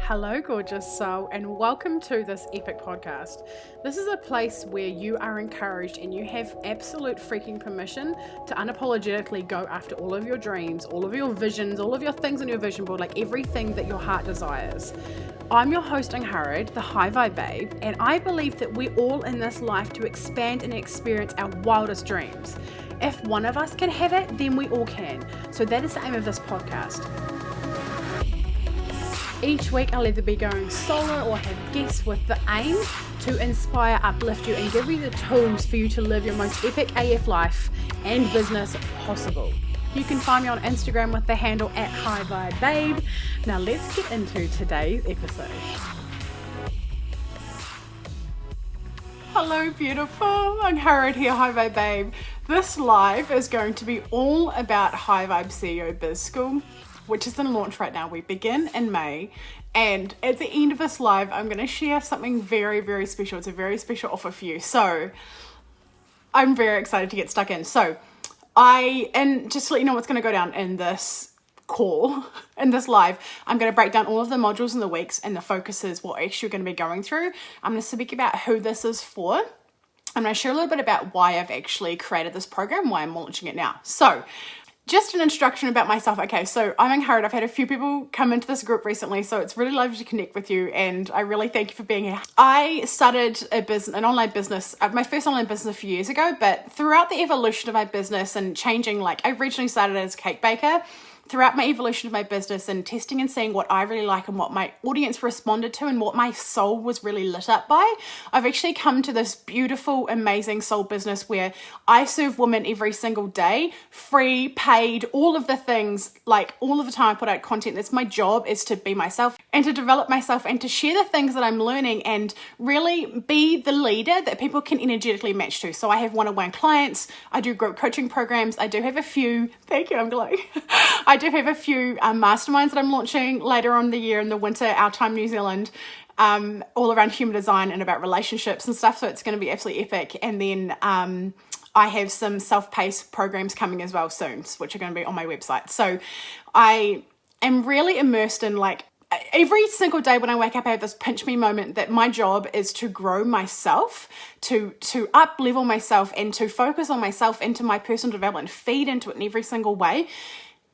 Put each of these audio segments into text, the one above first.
Hello, gorgeous soul, and welcome to this epic podcast. This is a place where you are encouraged and you have absolute freaking permission to unapologetically go after all of your dreams, all of your visions, all of your things on your vision board, like everything that your heart desires. I'm your host, Angharad, the High Vibe Babe, and I believe that we're all in this life to expand and experience our wildest dreams. If one of us can have it, then we all can. So that is the aim of this podcast. Each week I'll either be going solo or have guests with the aim to inspire, uplift you and give you the tools for you to live your most epic AF life and business possible. You can find me on Instagram with the handle @HighVibeBabe. Now let's get into today's episode. Hello beautiful, Angharad here, High Vibe Babe. This live is going to be all about High Vibe CEO Biz School, which is in launch right now. We begin in May, and at the end of this live I'm going to share something very, very special. It's a very special offer for you, so I'm very excited to get stuck in. So and just to let you know what's going to go down in this call, in this live, I'm going to break down all of the modules and the weeks and the focuses, what actually you're going to be going through. I'm going to speak about who this is for. I'm going to share a little bit about why I've actually created this program, why I'm launching it now. So just an introduction about myself. Okay, so I'm Angharad. I've had a few people come into this group recently, so it's really lovely to connect with you, and I really thank you for being here. I started an online business, my first online business a few years ago, but throughout the evolution of my business and changing, like I originally started as a cake baker. Throughout my evolution of my business and testing and seeing what I really like and what my audience responded to and what my soul was really lit up by, I've actually come to this beautiful, amazing soul business where I serve women every single day, free, paid, all of the things, like all of the time I put out content. That's my job, is to be myself and to develop myself and to share the things that I'm learning and really be the leader that people can energetically match to. So I have one-on-one clients, I do group coaching programs, I do have a few, thank you, I'm glowing. I do have a few masterminds that I'm launching later on in the year in the winter, our time New Zealand, all around human design and about relationships and stuff. So it's going to be absolutely epic. And then I have some self-paced programs coming as well soon, which are going to be on my website. So I am really immersed in, like, every single day when I wake up, I have this pinch me moment that my job is to grow myself, to up level myself and to focus on myself, into my personal development, feed into it in every single way.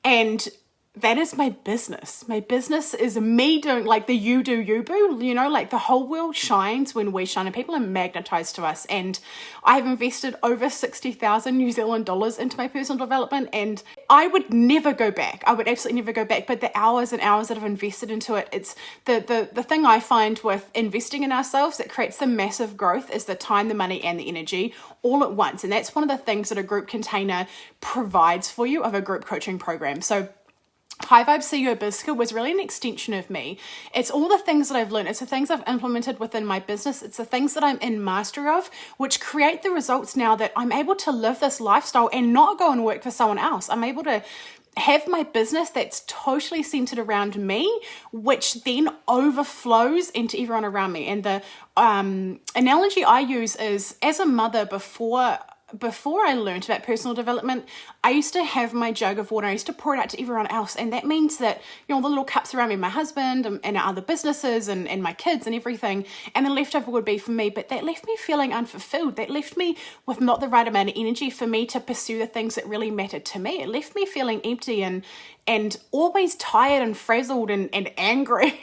And that is my business. My business is me doing, like, the you do you boo, you know, like the whole world shines when we shine and people are magnetized to us. And I have invested over 60,000 New Zealand dollars into my personal development, and I would never go back. I would absolutely never go back. But the hours and hours that I've invested into it, it's the thing I find with investing in ourselves that creates the massive growth is the time, the money, and the energy all at once. And that's one of the things that a group container provides for you of a group coaching program. So High Vibe CEO Biz School was really an extension of me. It's all the things that I've learned. It's the things I've implemented within my business. It's the things that I'm in mastery of, which create the results now that I'm able to live this lifestyle and not go and work for someone else. I'm able to have my business that's totally centered around me, which then overflows into everyone around me. And the analogy I use is, as a mother, before I learned about personal development, I used to have my jug of water. I used to pour it out to everyone else. And that means that, you know, the little cups around me, my husband and our other businesses and my kids and everything, and the leftover would be for me. But that left me feeling unfulfilled. That left me with not the right amount of energy for me to pursue the things that really mattered to me. It left me feeling empty and always tired and frazzled and angry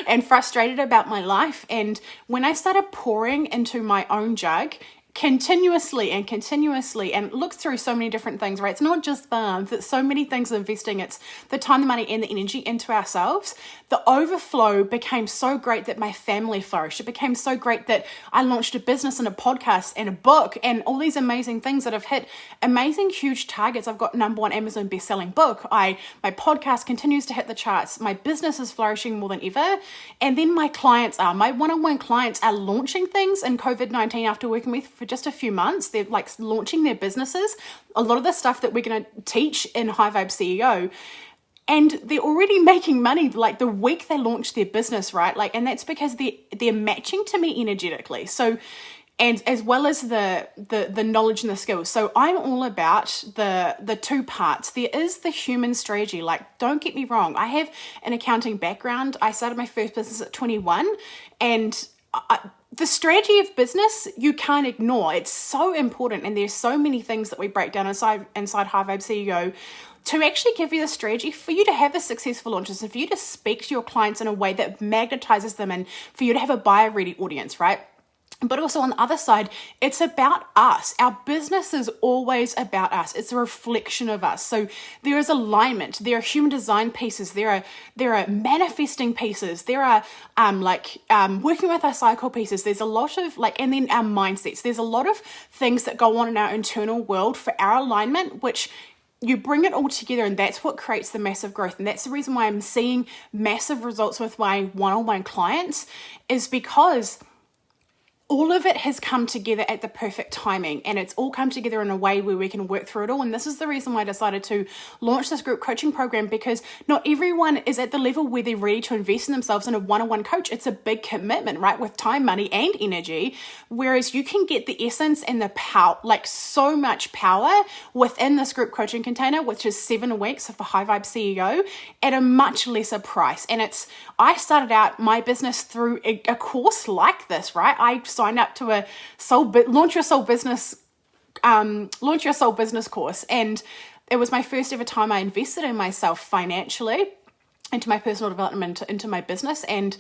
and frustrated about my life. And when I started pouring into my own jug, continuously and look through so many different things, right? It's not just farms, it's so many things investing. It's the time, the money, and the energy into ourselves. The overflow became so great that my family flourished. It became so great that I launched a business and a podcast and a book and all these amazing things that have hit amazing, huge targets. I've got #1 Amazon best-selling book. My podcast continues to hit the charts. My business is flourishing more than ever. And then my one-on-one clients are launching things in COVID-19 after working with for just a few months. They're like launching their businesses. A lot of the stuff that we're going to teach in High Vibe CEO, and they're already making money like the week they launch their business, right? Like, and that's because they're matching to me energetically. So and as well as the knowledge and the skills. So I'm all about the two parts. There is the human strategy. Like, don't get me wrong, I have an accounting background. I started my first business at 21, and the strategy of business you can't ignore. It's so important, and there's so many things that we break down inside High Vibe CEO to actually give you the strategy for you to have a successful launches, and for you to speak to your clients in a way that magnetizes them, and for you to have a buyer ready audience, right? But also on the other side, it's about us. Our business is always about us. It's a reflection of us. So there is alignment. There are human design pieces. There are manifesting pieces. There are working with our cycle pieces. There's a lot of and then our mindsets. There's a lot of things that go on in our internal world for our alignment, which you bring it all together, and that's what creates the massive growth. And that's the reason why I'm seeing massive results with my one-on-one clients, is because all of it has come together at the perfect timing, and it's all come together in a way where we can work through it all. And this is the reason why I decided to launch this group coaching program, because not everyone is at the level where they're ready to invest in themselves in a one-on-one coach. It's a big commitment, right? With time, money, and energy. Whereas you can get the essence and the power, like so much power within this group coaching container, which is 7 weeks of a High Vibe CEO at a much lesser price. And I started out my business through a course like this, right? I signed up to a launch your soul business course, and it was my first ever time I invested in myself financially, into my personal development, into my business, and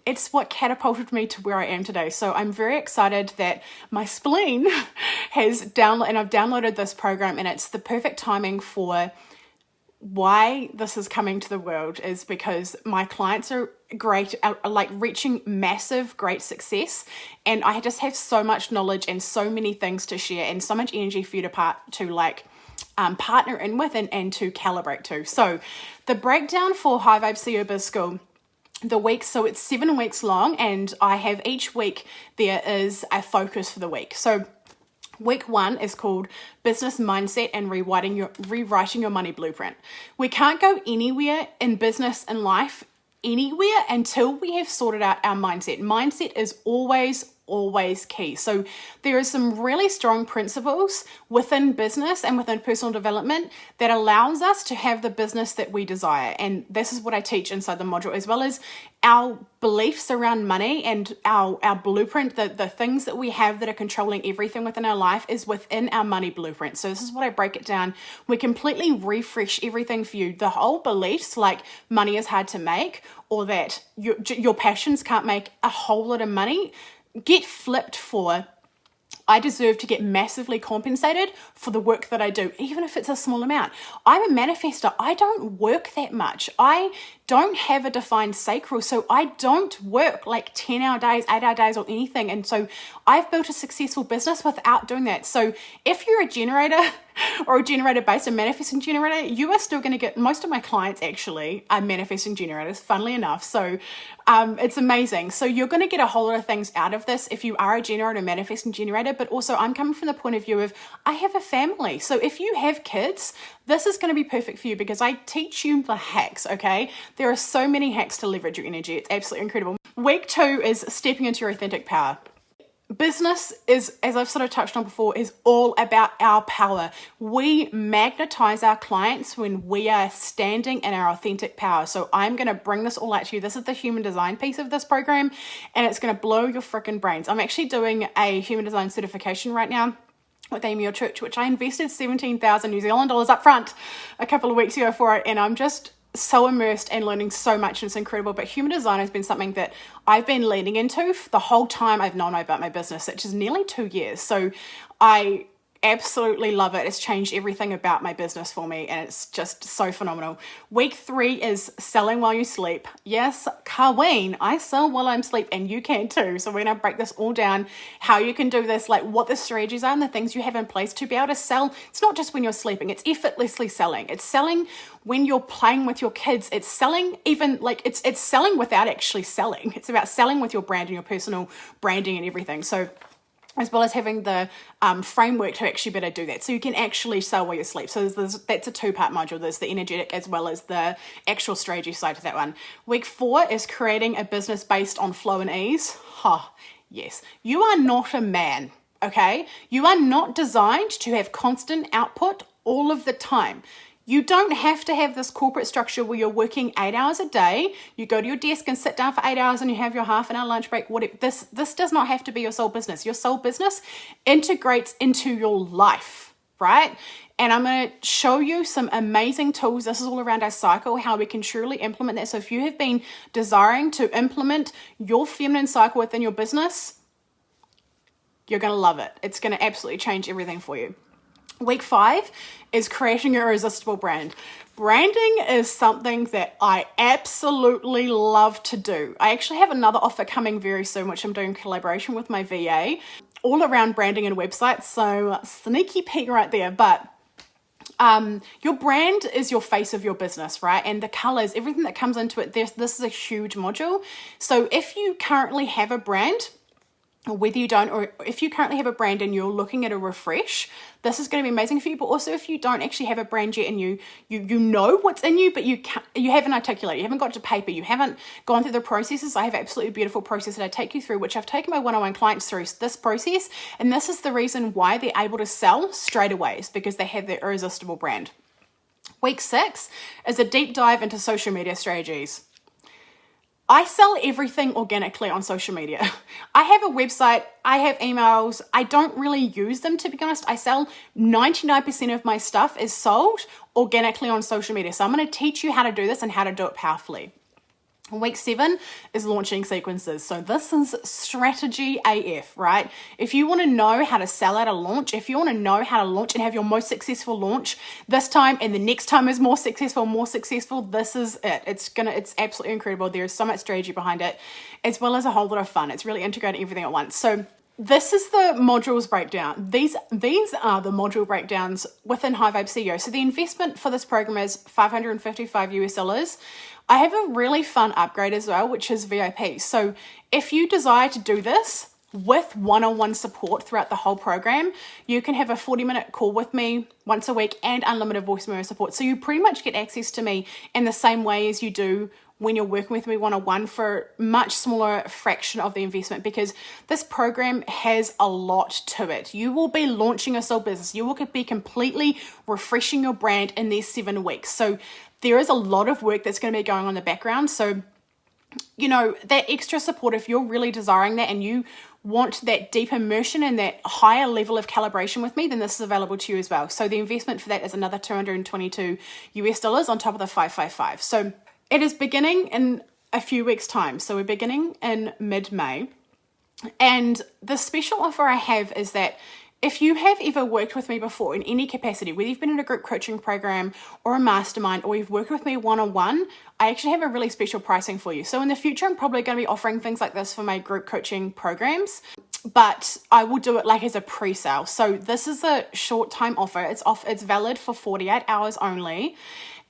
it's what catapulted me to where I am today. So I'm very excited that my spleen has downloaded, and I've downloaded this program, and it's the perfect timing for why this is coming to the world, is because my clients are great, are like reaching massive, great success. And I just have so much knowledge and so many things to share, and so much energy for you to partner in with and to calibrate to. So the breakdown for High Vibe CEO Biz School, so it's 7 weeks long, and I have each week there is a focus for the week. So week 1 is called Business Mindset and Rewriting Your Money Blueprint. We can't go anywhere in business and life until we have sorted out our mindset. Mindset is always key. So there are some really strong principles within business and within personal development that allows us to have the business that we desire. And this is what I teach inside the module, as well as our beliefs around money and our blueprint. The things that we have that are controlling everything within our life is within our money blueprint. So this is what I break it down. We completely refresh everything for you. The whole beliefs like money is hard to make, or that your passions can't make a whole lot of money, get flipped for I deserve to get massively compensated for the work that I do, even if it's a small amount. I'm a manifester. I don't work that much. I don't have a defined sacral, so I don't work like 10-hour days, 8-hour days, or anything. And so I've built a successful business without doing that. So if you're a generator or a generator-based, a manifesting generator, you are still going to get, most of my clients actually are manifesting generators, funnily enough. So it's amazing. So you're going to get a whole lot of things out of this if you are a generator, manifesting generator. But also I'm coming from the point of view of I have a family. So if you have kids, this is going to be perfect for you, because I teach you the hacks, okay? There are so many hacks to leverage your energy. It's absolutely incredible. Week 2 is stepping into your authentic power. Business is, as I've sort of touched on before, is all about our power. We magnetize our clients when we are standing in our authentic power. So I'm going to bring this all out to you. This is the human design piece of this program, and it's going to blow your freaking brains. I'm actually doing a human design certification right now with Amy Your Church, which I invested 17,000 New Zealand dollars up front a couple of weeks ago for it, and I'm just so immersed and learning so much, and it's incredible. But human design has been something that I've been leaning into the whole time I've known about my business, which is nearly 2 years. So I absolutely love it. It's changed everything about my business for me, and it's just so phenomenal. Week 3 is selling while you sleep. Yes, Carween, I sell while I'm asleep, and you can too. So we're going to break this all down, how you can do this, like what the strategies are and the things you have in place to be able to sell. It's not just when you're sleeping, it's effortlessly selling. It's selling when you're playing with your kids. It's selling even like it's selling without actually selling. It's about selling with your brand and your personal branding and everything. So as well as having the framework to actually better do that. So you can actually sell while you sleep. So that's a 2-part module. There's the energetic as well as the actual strategy side to that one. Week 4 is creating a business based on flow and ease. Yes, you are not a man, okay? You are not designed to have constant output all of the time. You don't have to have this corporate structure where you're working 8 hours a day, you go to your desk and sit down for 8 hours and you have your half an hour lunch break, whatever. This does not have to be your sole business. Your sole business integrates into your life, right? And I'm going to show you some amazing tools. This is all around our cycle, how we can truly implement that. So if you have been desiring to implement your feminine cycle within your business, you're going to love it. It's going to absolutely change everything for you. Week 5 is creating a irresistible brand. Branding is something that I absolutely love to do. I actually have another offer coming very soon, which I'm doing in collaboration with my VA, all around branding and websites. So sneaky peek right there. But your brand is your face of your business, right? And the colors, everything that comes into it, this is a huge module. So if you currently have a brand, or whether you don't, or if you currently have a brand and you're looking at a refresh, this is going to be amazing for you. But also if you don't actually have a brand yet and you know what's in you, but you haven't articulated, you haven't got to paper, you haven't gone through the processes. I have an absolutely beautiful process that I take you through, which I've taken my one-on-one clients through this process. And this is the reason why they're able to sell straight away, is because they have their irresistible brand. Week 6 is a deep dive into social media strategies. I sell everything organically on social media. I have a website, I have emails, I don't really use them, to be honest. I sell 99% of my stuff is sold organically on social media. So I'm going to teach you how to do this and how to do it powerfully. Week 7 is launching sequences. So this is strategy AF, right? If you want to know how to sell at a launch, if you want to know how to launch and have your most successful launch this time and the next time is more successful, this is it. It's absolutely incredible. There is so much strategy behind it, as well as a whole lot of fun. It's really integrating everything at once. So this is the modules breakdown. These are the module breakdowns within High Vibe CEO. So the investment for this program is $555. I have a really fun upgrade as well, which is VIP. So if you desire to do this with one-on-one support throughout the whole program, you can have a 40-minute call with me once a week and unlimited voice memo support. So you pretty much get access to me in the same way as you do when you're working with me one-on-one for a much smaller fraction of the investment, because this program has a lot to it. You will be launching a sole business. You will be completely refreshing your brand in these 7 weeks. So there is a lot of work that's going to be going on in the background. So, you know, that extra support, if you're really desiring that and you want that deep immersion and that higher level of calibration with me, then this is available to you as well. So the investment for that is another $222 on top of the 555. So it is beginning in a few weeks' time. So we're beginning in mid-May. And the special offer I have is that if you have ever worked with me before in any capacity, whether you've been in a group coaching program or a mastermind, or you've worked with me one-on-one, I actually have a really special pricing for you. So in the future, I'm probably going to be offering things like this for my group coaching programs, but I will do it like as a pre-sale. So this is a short time offer. It's valid for 48 hours only.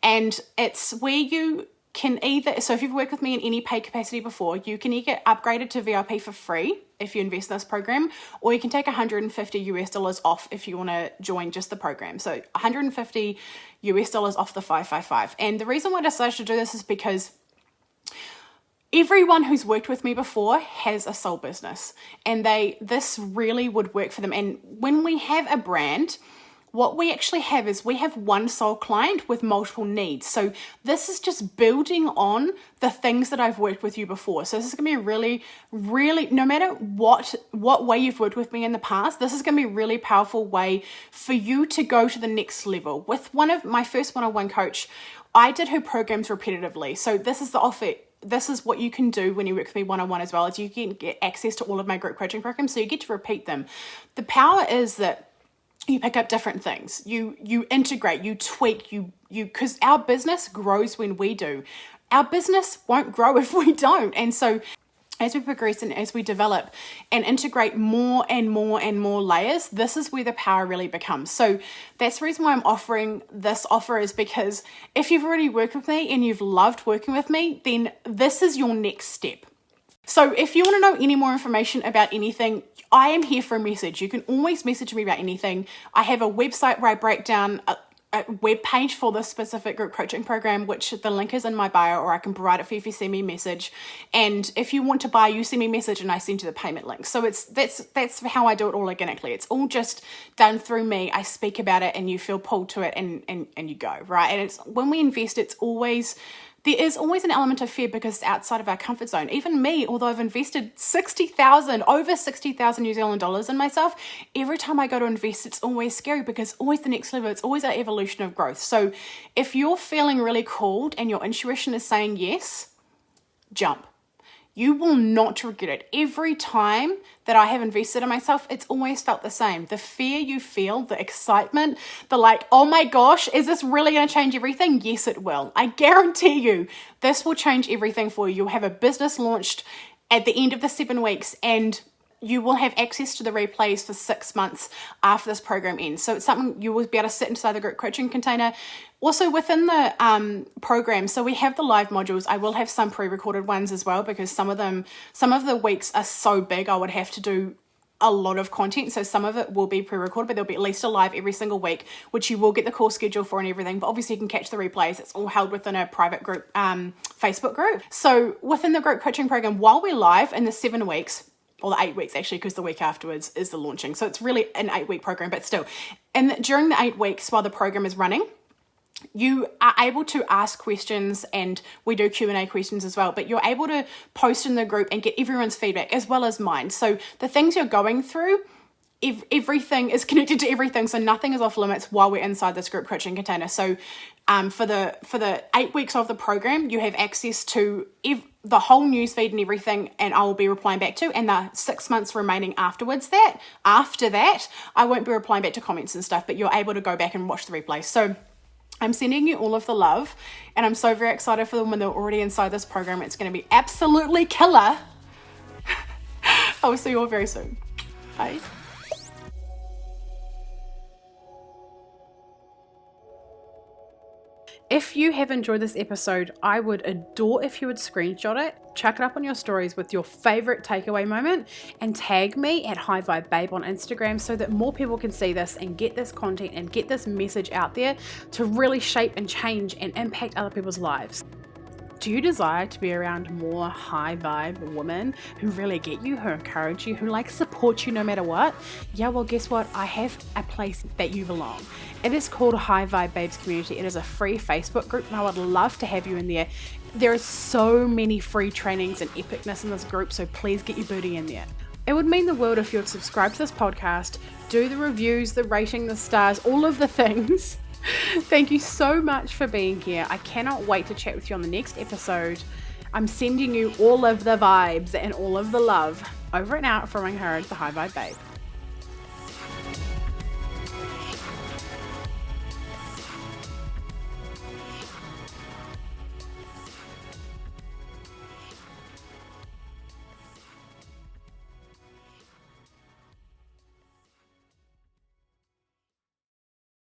And it's where you can either, so if you've worked with me in any paid capacity before, you can either get upgraded to VIP for free if you invest in this program, or you can take $150 off if you want to join just the program. So $150 off the 555. And the reason why I decided to do this is because everyone who's worked with me before has a sole business, and this really would work for them. And when we have a brand, what we actually have is we have one sole client with multiple needs. So this is just building on the things that I've worked with you before. So this is going to be a really, really, no matter what way you've worked with me in the past, this is going to be a really powerful way for you to go to the next level. With one of my first one-on-one coach, I did her programs repetitively. So this is the offer. This is what you can do when you work with me one-on-one as well, as you can get access to all of my group coaching programs. So you get to repeat them. The power is that you pick up different things, you integrate, you tweak, because our business grows when we do. Our business won't grow if we don't. And so as we progress and as we develop and integrate more and more and more layers, this is where the power really becomes. So that's the reason why I'm offering this offer, is because if you've already worked with me and you've loved working with me, then this is your next step. So if you want to know any more information about anything, I am here for a message. You can always message me about anything. I have a website where I break down a web page for this specific group coaching program, which the link is in my bio, or I can provide it for you if you send me a message. And if you want to buy, you send me a message and I send you the payment link. So that's how I do it all organically. It's all just done through me. I speak about it and you feel pulled to it and you go, right? And it's when we invest, there is always an element of fear because it's outside of our comfort zone. Even me, although I've invested over 60,000 New Zealand dollars in myself, every time I go to invest, it's always scary because it's always the next level. It's always our evolution of growth. So if you're feeling really called and your intuition is saying yes, jump. You will not regret it. Every time that I have invested in myself, it's always felt the same. The fear you feel, the excitement, the like, oh my gosh, is this really going to change everything? Yes, it will. I guarantee you this will change everything for you. You'll have a business launched at the end of the 7 weeks and you will have access to the replays for 6 months after this program ends. So it's something you will be able to sit inside the group coaching container. Also within the program, so we have the live modules. I will have some pre-recorded ones as well because some of the weeks are so big I would have to do a lot of content. So some of it will be pre-recorded, but there'll be at least a live every single week, which you will get the course schedule for and everything. But obviously you can catch the replays. It's all held within a private group, Facebook group. So within the group coaching program, while we're live in the 7 weeks, or the 8 weeks actually, because the week afterwards is the launching. So it's really an 8-week program, but still. And during the 8 weeks while the program is running, you are able to ask questions and we do Q&A questions as well, but you're able to post in the group and get everyone's feedback as well as mine. So the things you're going through, everything is connected to everything, so nothing is off limits while we're inside this group coaching container. So for the 8 weeks of the program, you have access to the whole newsfeed and everything, and I will be replying back to, and the 6 months remaining after that, I won't be replying back to comments and stuff, but you're able to go back and watch the replay. So I'm sending you all of the love, and I'm so very excited for them when they're already inside this program. It's going to be absolutely killer. I will see you all very soon. Bye. If you have enjoyed this episode, I would adore if you would screenshot it, chuck it up on your stories with your favorite takeaway moment, and tag me at High Vibe Babe on Instagram so that more people can see this and get this content and get this message out there to really shape and change and impact other people's lives. Do you desire to be around more high vibe women who really get you, who encourage you, who support you no matter what? Yeah, well, guess what? I have a place that you belong. It is called High Vibe Babes Community. It is a free Facebook group and I would love to have you in there. There are so many free trainings and epicness in this group, so please get your booty in there. It would mean the world if you would subscribe to this podcast, do the reviews, the rating, the stars, all of the things. Thank you so much for being here. I cannot wait to chat with you on the next episode. I'm sending you all of the vibes and all of the love. Over and out from Angharad, the High Vibe Babe.